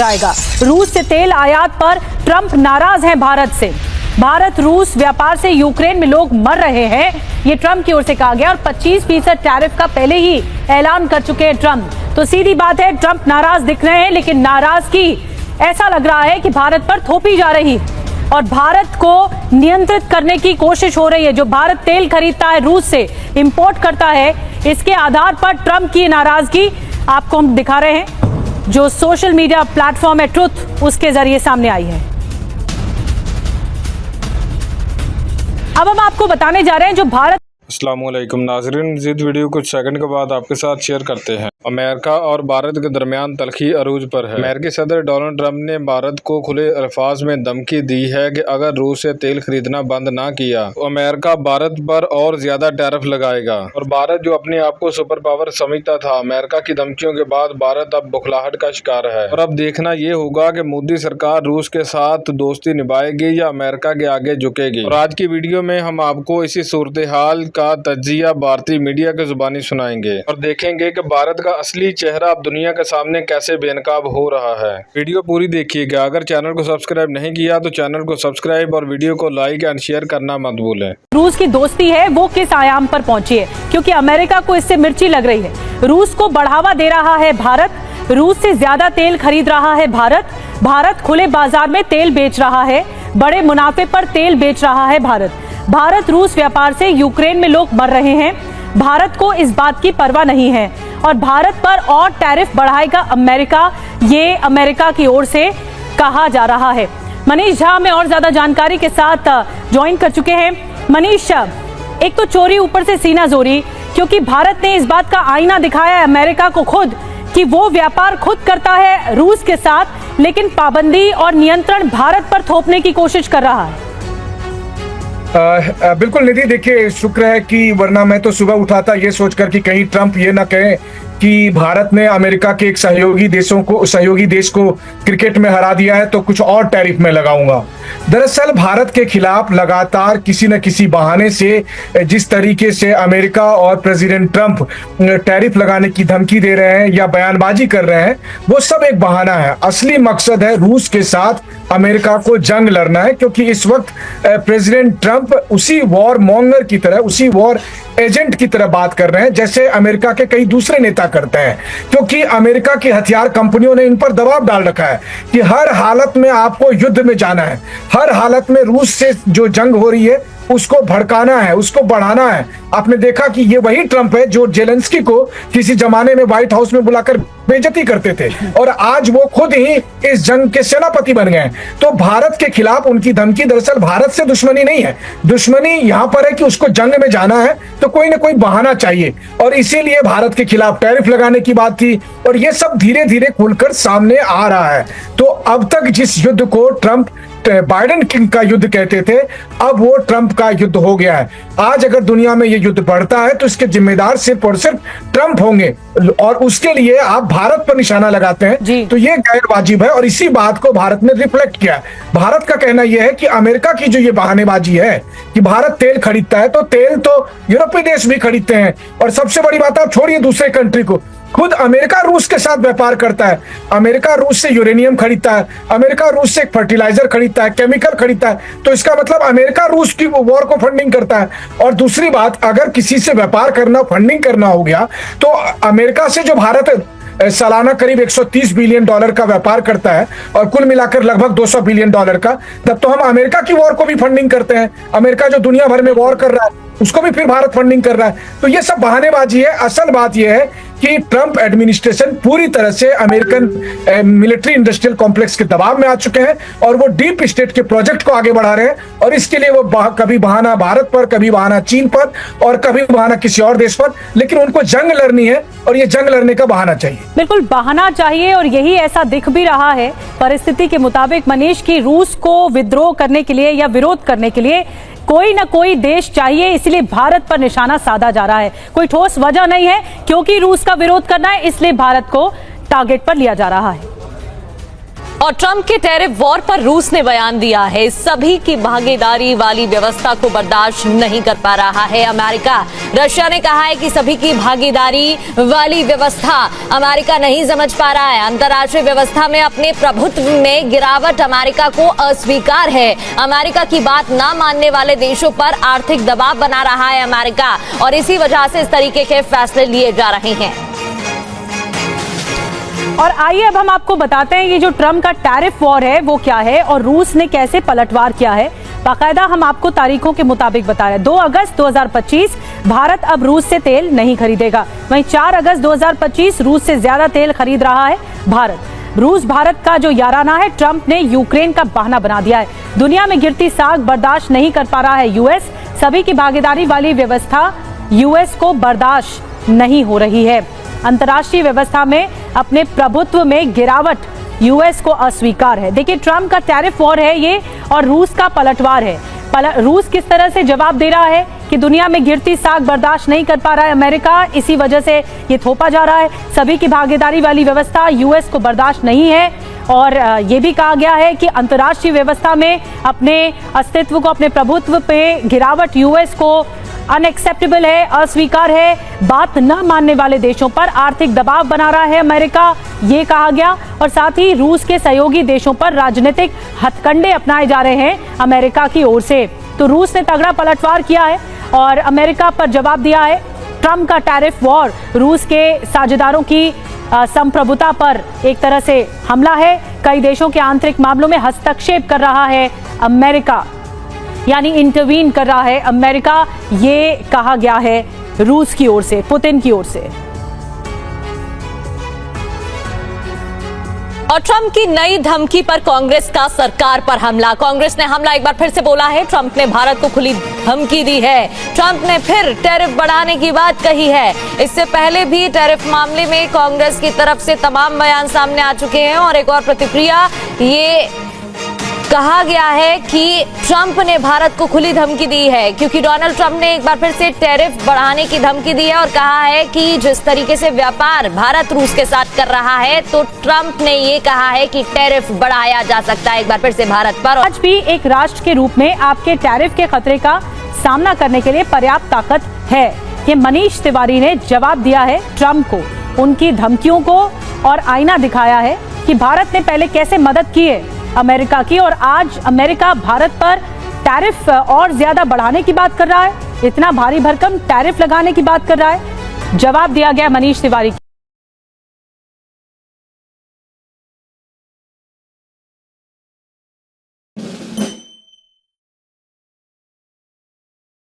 जाएगा। रूस से तेल आयात पर ट्रंप नाराज हैं भारत से। भारत रूस व्यापार से यूक्रेन में लोग मर रहे हैं, ये ट्रंप की ओर से कहा गया और 25% टैरिफ का पहले ही ऐलान कर चुके हैं ट्रंप। तो सीधी बात है, ट्रंप नाराज दिख रहे हैं, लेकिन नाराजगी ऐसा लग रहा है कि भारत पर थोपी जा रही और भारत को नियंत्रित करने की कोशिश हो रही है। जो भारत तेल खरीदता है, रूस से इंपोर्ट करता है, इसके आधार पर ट्रंप की नाराजगी आपको हम दिखा रहे हैं, जो सोशल मीडिया प्लेटफॉर्म है ट्रुथ, उसके जरिए सामने आई है। अब हम आपको बताने जा रहे हैं जो भारत। अस्सलाम वालेकुम नाज़रीन, मज़ीद वीडियो कुछ सेकंड के बाद आपके साथ शेयर करते हैं। अमेरिका और भारत के दरमियान तलखी अरूज पर है। अमेरिकी सदर डोनाल्ड ट्रंप ने भारत को खुले अल्फाज में धमकी दी है कि अगर रूस से तेल खरीदना बंद ना किया तो अमेरिका भारत पर और ज्यादा टैरिफ लगाएगा। और भारत जो अपने आप को सुपर पावर समझता था, अमेरिका की धमकियों के बाद भारत अब बुखलाहट का शिकार है। और अब देखना ये होगा कि मोदी सरकार रूस के साथ दोस्ती निभाएगी या अमेरिका के आगे झुकेगी। और आज की वीडियो में हम आपको इसी सूरत हाल का तज्जिया भारतीय मीडिया की जुबानी सुनाएंगे और देखेंगे कि भारत का असली चेहरा अब दुनिया के सामने कैसे बेनकाब हो रहा है। वीडियो पूरी देखिएगा। अगर चैनल को सब्सक्राइब नहीं किया तो चैनल को सब्सक्राइब और वीडियो को लाइक एंड शेयर करना मत भूलें। रूस की दोस्ती है वो किस आयाम पर पहुंची है, क्योंकि अमेरिका को इससे मिर्ची लग रही है। रूस को बढ़ावा दे रहा है भारत, रूस से ज्यादा तेल खरीद रहा है भारत खुले बाजार में तेल बेच रहा है, बड़े मुनाफे पर तेल बेच रहा है भारत रूस व्यापार से यूक्रेन में लोग मर रहे हैं। भारत को इस बात की परवाह नहीं है और भारत पर और टैरिफ बढ़ाएगा अमेरिका, ये अमेरिका की ओर से कहा जा रहा है। मनीष झा हमें और ज्यादा जानकारी के साथ ज्वाइन कर चुके हैं। मनीष, एक तो चोरी ऊपर से सीना जोरी, क्योंकि भारत ने इस बात का आईना दिखाया है अमेरिका को खुद कि वो व्यापार खुद करता है रूस के साथ, लेकिन पाबंदी और नियंत्रण भारत पर थोपने की कोशिश कर रहा है। बिल्कुल निधि, देखिए शुक्र है कि वरना मैं तो सुबह उठा था ये सोचकर कि कहीं ट्रंप ये ना कहे कि भारत ने अमेरिका के एक सहयोगी देश को क्रिकेट में हरा दिया है तो कुछ और टैरिफ में लगाऊंगा। दरअसल भारत के खिलाफ लगातार किसी न किसी बहाने से जिस तरीके से अमेरिका और प्रेसिडेंट ट्रंप टैरिफ लगाने की धमकी दे रहे हैं या बयानबाजी कर रहे हैं, वो सब एक बहाना है। असली मकसद है रूस के साथ अमेरिका को जंग लड़ना है, क्योंकि इस वक्त प्रेसिडेंट ट्रंप उसी वॉर मॉन्गर की तरह, उसी वॉर एजेंट की तरह बात कर रहे हैं जैसे अमेरिका के कई दूसरे नेता करते हैं। क्योंकि अमेरिका की हथियार कंपनियों ने इन पर दबाव डाल रखा है कि हर हालत में आपको युद्ध में जाना है, हर हालत में रूस से जो जंग हो रही है उसको भड़काना है, उसको बढ़ाना है। आपने देखा कि ये वही ट्रंप है जो जेलेंस्की को किसी जमाने में व्हाइट हाउस में बुलाकर बेइज्जती करते थे और आज वो खुद ही इस जंग के सेनापति बन गए। तो भारत के खिलाफ उनकी धमकी दरअसल भारत से दुश्मनी नहीं है, दुश्मनी यहाँ पर है कि उसको जंग में जाना है तो कोई ना कोई बहाना चाहिए, और इसीलिए भारत के खिलाफ टैरिफ लगाने की बात थी। और ये सब धीरे धीरे खुलकर सामने आ रहा है। तो अब तक जिस युद्ध को ट्रंप बाइडेन किंग का युद्ध कहते थे, अब वो ट्रंप का युद्ध हो गया है। आज अगर दुनिया में ये युद्ध बढ़ता है तो इसके जिम्मेदार सिर्फ और सिर्फ ट्रंप होंगे, और उसके लिए आप भारत पर निशाना लगाते हैं तो ये गैर वाजिब है। और इसी बात को भारत ने रिफ्लेक्ट किया है। भारत का कहना यह है कि अमेरिका की जो ये बहानेबाजी है कि भारत तेल खरीदता है, तो तेल तो यूरोपीय देश भी खरीदते हैं। और सबसे बड़ी बात, आप छोड़िए दूसरे कंट्री को, खुद अमेरिका रूस के साथ व्यापार करता है। अमेरिका रूस से यूरेनियम खरीदता है, अमेरिका रूस से फर्टिलाइजर खरीदता है, केमिकल खरीदता है। तो इसका मतलब अमेरिका रूस की वॉर को फंडिंग करता है। और दूसरी बात, अगर किसी से व्यापार करना, फंडिंग करना हो गया तो अमेरिका से जो भारत सालाना करीब 130 बिलियन डॉलर का व्यापार करता है और कुल मिलाकर लगभग 200 बिलियन डॉलर का, तब तो हम अमेरिका की वॉर को भी फंडिंग करते हैं। अमेरिका जो दुनिया भर में वॉर कर रहा है उसको भी फिर भारत फंडिंग कर रहा है। तो ये सब बहानेबाजी है। असल बात यह है कि ट्रंप एडमिनिस्ट्रेशन पूरी तरह से अमेरिकन मिलिट्री इंडस्ट्रियल कॉम्प्लेक्स के दबाव में आ चुके हैं और वो डीप स्टेट के प्रोजेक्ट को आगे बढ़ा रहे हैं। और इसके लिए वो कभी बहाना भारत पर, कभी बहाना चीन पर और कभी बहाना किसी और देश पर, लेकिन उनको जंग लड़नी है और ये जंग लड़ने का बहाना चाहिए। बिल्कुल बहाना चाहिए, और यही ऐसा दिख भी रहा है परिस्थिति के मुताबिक मनीष की रूस को विद्रोह करने के लिए या विरोध करने के लिए कोई ना कोई देश चाहिए, इसलिए भारत पर निशाना साधा जा रहा है। कोई ठोस वजह नहीं है, क्योंकि रूस का विरोध करना है इसलिए भारत को टारगेट पर लिया जा रहा है। और ट्रंप के टैरिफ वॉर पर रूस ने बयान दिया है, सभी की भागीदारी वाली व्यवस्था को बर्दाश्त नहीं कर पा रहा है अमेरिका। रशिया ने कहा है कि सभी की भागीदारी वाली व्यवस्था अमेरिका नहीं समझ पा रहा है। अंतर्राष्ट्रीय व्यवस्था में अपने प्रभुत्व में गिरावट अमेरिका को अस्वीकार है। अमेरिका की बात ना मानने वाले देशों पर आर्थिक दबाव बना रहा है अमेरिका, और इसी वजह से इस तरीके के फैसले लिए जा रहे हैं। और आइए अब हम आपको बताते हैं ये जो ट्रम्प का टैरिफ वॉर है वो क्या है और रूस ने कैसे पलटवार किया है। बाकायदा हम आपको तारीखों के मुताबिक बता रहे हैं। 2 अगस्त 2025 भारत अब रूस से तेल नहीं खरीदेगा। वहीं 4 अगस्त 2025 रूस से ज्यादा तेल खरीद रहा है भारत। रूस भारत का जो याराना है ट्रम्प ने यूक्रेन का बहाना बना दिया है। दुनिया में गिरती साख बर्दाश्त नहीं कर पा रहा है यूएस। सभी की भागीदारी वाली व्यवस्था यूएस को बर्दाश्त नहीं हो रही है। अंतर्राष्ट्रीय व्यवस्था में अपने प्रभुत्व में गिरावट यूएस को अस्वीकार है। देखिए ट्रम्प का टैरिफ वॉर है ये, और रूस का पलटवार है। रूस किस तरह से जवाब दे रहा है कि दुनिया में गिरती साख बर्दाश्त नहीं कर पा रहा है अमेरिका, इसी वजह से ये थोपा जा रहा है। सभी की भागीदारी वाली व्यवस्था यूएस को बर्दाश्त नहीं है, और ये भी कहा गया है कि अंतर्राष्ट्रीय व्यवस्था में अपने अस्तित्व को, अपने प्रभुत्व पे गिरावट यूएस को अनएक्सेप्टेबल है, अस्वीकार है। बात न मानने वाले देशों पर आर्थिक दबाव बना रहा है अमेरिका, ये कहा गया। और साथ ही रूस के सहयोगी देशों पर राजनीतिक हथकंडे अपनाए जा रहे हैं अमेरिका की ओर से। तो रूस ने तगड़ा पलटवार किया है और अमेरिका पर जवाब दिया है। ट्रम्प का टैरिफ वॉर रूस के साझेदारों की संप्रभुता पर एक तरह से हमला है। कई देशों के आंतरिक मामलों में हस्तक्षेप कर रहा है अमेरिका, यानी इंटरवीन कर रहा है अमेरिका, ये कहा गया है रूस की ओर से, पुतिन की ओर से। और ट्रंप की नई धमकी पर कांग्रेस का सरकार पर हमला। कांग्रेस ने हमला एक बार फिर से बोला है। ट्रंप ने भारत को खुली धमकी दी है। ट्रंप ने फिर टैरिफ बढ़ाने की बात कही है। इससे पहले भी टैरिफ मामले में कांग्रेस की तरफ से तमाम बयान सामने आ चुके हैं, और एक और प्रतिक्रिया ये कहा गया है कि ट्रंप ने भारत को खुली धमकी दी है, क्योंकि डोनाल्ड ट्रंप ने एक बार फिर से टैरिफ बढ़ाने की धमकी दी है और कहा है कि जिस तरीके से व्यापार भारत रूस के साथ कर रहा है, तो ट्रंप ने ये कहा है कि टैरिफ बढ़ाया जा सकता है एक बार फिर से भारत पर। आज भी एक राष्ट्र के रूप में आपके टैरिफ के खतरे का सामना करने के लिए पर्याप्त ताकत है। ये मनीष तिवारी ने जवाब दिया है ट्रंप को, उनकी धमकियों को, और आईना दिखाया है कि भारत ने पहले कैसे मदद की है अमेरिका की, और आज अमेरिका भारत पर टैरिफ और ज्यादा बढ़ाने की बात कर रहा है, इतना भारी भरकम टैरिफ लगाने की बात कर रहा है। जवाब दिया गया मनीष तिवारी की।